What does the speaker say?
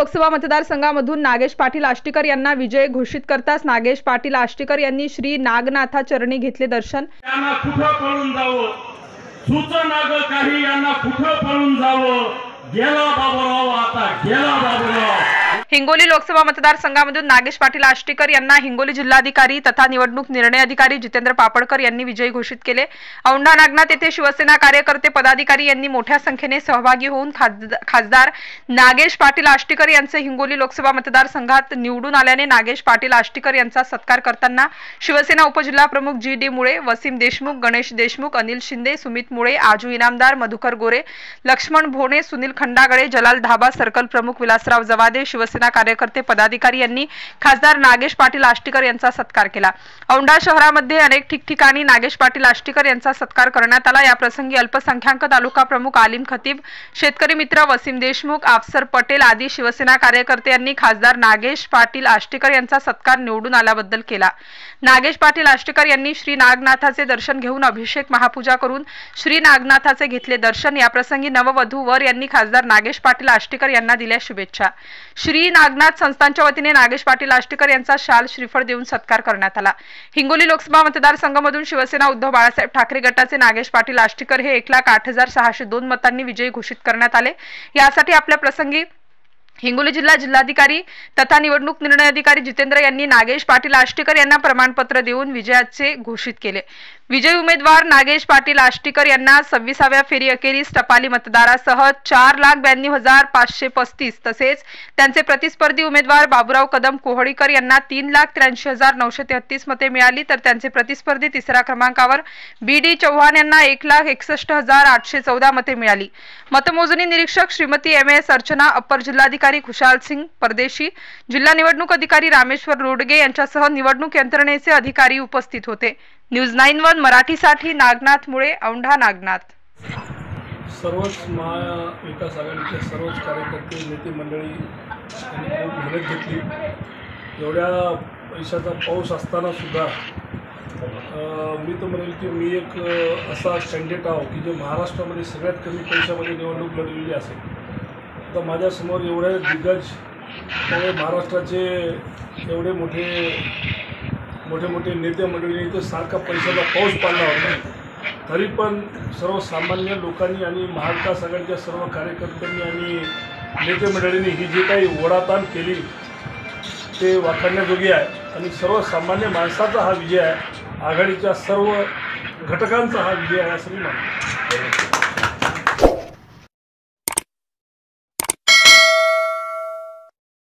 लोकसभा मतदारसंघामधून नागेश पाटील आष्टीकर यांना विजय घोषित करताच नागेश पाटील आष्टीकर यांनी श्री नागनाथा चरणी घेतले दर्शन। यांना कुठं पळून जावं सूचना काही, यांना कुठं पळून जावं, गेला बाबूराव, आता गेला बाबूराव। हिंगोली लोकसभा मतदारसंघामधून नागेश पाटील आष्टीकर यांना हिंगोली जिल्हाधिकारी तथा निवडणूक निर्णय अधिकारी जितेंद्र पापळकर यांनी विजयी घोषित केले। औंढा नागनाथ येथे शिवसेना कार्यकर्ते पदाधिकारी यांनी मोठ्या संख्येने सहभागी होऊन खासदार नागेश पाटील आष्टीकर यांचे हिंगोली लोकसभा मतदारसंघात निवडून आल्याने नागेश पाटील आष्टीकर यांचा सत्कार करताना शिवसेना उपजिल्हा प्रमुख जी.डी. मुळे, वसीम देशमुख, गणेश देशमुख, अनिल शिंदे, सुमित मुळे, आजू इनामदार, मधुकर गोरे, लक्ष्मण भोणे, सुनील खंडागळे, जलाल धाबा, सर्कल प्रमुख विलासराव जवादे, शिवसेना कार्यकर्ते पदाधिकारी यांनी खासदार नागेश पाटील आष्टीकर यांचा सत्कार केला। औंढा शहरामध्ये अनेक ठिकठिकाणी नागेश पाटील आष्टीकर यांचा सत्कार करण्यात आला। या प्रसंगी अल्पसंख्याक तालुका प्रमुख आलिम खतीब, शेतकरी मित्र वसीम देशमुख, अफसर पटेल आदी शिवसेना कार्यकर्ते यांनी खासदार नागेश पाटील आष्टीकर यांचा सत्कार निवडून आल्याबद्दल केला। नागेश पाटील आष्टीकर यांनी श्री नागनाथाचे दर्शन घेऊन अभिषेक महापूजा करून श्री नागनाथाचे घेतले दर्शन। या प्रसंगी नववधू वर यांनी खासदार नागेश पाटील आष्टीकर यांना दिल्या शुभेच्छा। श्री नागनाथ संस्थांच्या वतीने नागेश पाटील आष्टीकर यांचा शाल श्रीफळ देऊन सत्कार करण्यात आला। हिंगोली लोकसभा मतदारसंघामधून शिवसेना उद्धव बाळासाहेब ठाकरे गटाचे नागेश पाटील आष्टीकर हे 1,08,602 मतांनी विजयी घोषित करण्यात आले। यासाठी आपल्या प्रसंगी हिंगोली जिल्हाधिकारी तथा निवडणूक निर्णय अधिकारी जितेंद्र यांनी नागेश पाटील आष्टीकर यांना प्रमाणपत्र देऊन विजयाचे घोषित केले। विजयी उमेदवार नागेश पाटील आष्टीकर यांना 26व्या फेरी अखेरीस टपाली मतदारासह 4,92,535 तसेच त्यांचे प्रतिस्पर्धी उमेदवार बाबूराव कदम कोहळीकर यांना 3,83,933 मते मिळाली, तर त्यांचे प्रतिस्पर्धी तिसऱ्या क्रमांकावर बी.डी. चव्हाण यांना 1,61,814 मते मिळाली। मतमोजणी निरीक्षक श्रीमती एम.एस. अर्चना, अप्पर जिल्हाधिकारी खुशाल सिंग परदेशी, जिल्हा निवडणूक अधिकारी रामेश्वर रोडगे यांच्यासह निवडणूक यंत्रणेचे अधिकारी उपस्थित होते। न्यूज 9 मराठीसाठी नागनाथ मुळे, औंढा नागनाथ। सर्वच महाविकास आघाडीचे सर्वच कार्यकर्ते, नेते मंडळी यांनी खूप मेहनत घेतली। एवढ्या पैशाचा पाऊस असताना सुद्धा मी तर म्हणेल की मी एक असा कॅन्डिडेट आहो की जे महाराष्ट्रामध्ये सगळ्यात कमी पैशामध्ये निवडणूक लढवलेली असेल। तर माझ्यासमोर एवढे दिग्गज त्यामुळे महाराष्ट्राचे एवढे मोठे नेते मंडळी इथे सारखा पैशाचा पाऊस पडला होता, तरी पण सर्वसामान्य लोकांनी आणि महाविकास आघाडीच्या सर्व कार्यकर्त्यांनी आणि नेते मंडळींनी ही जी काही ओढाताण केली ते वाखाणण्याजोगी आहे आणि सर्वसामान्य माणसाचा हा विजय आहे, आघाडीच्या सर्व घटकांचा हा विजय आहे असं मी मानतो।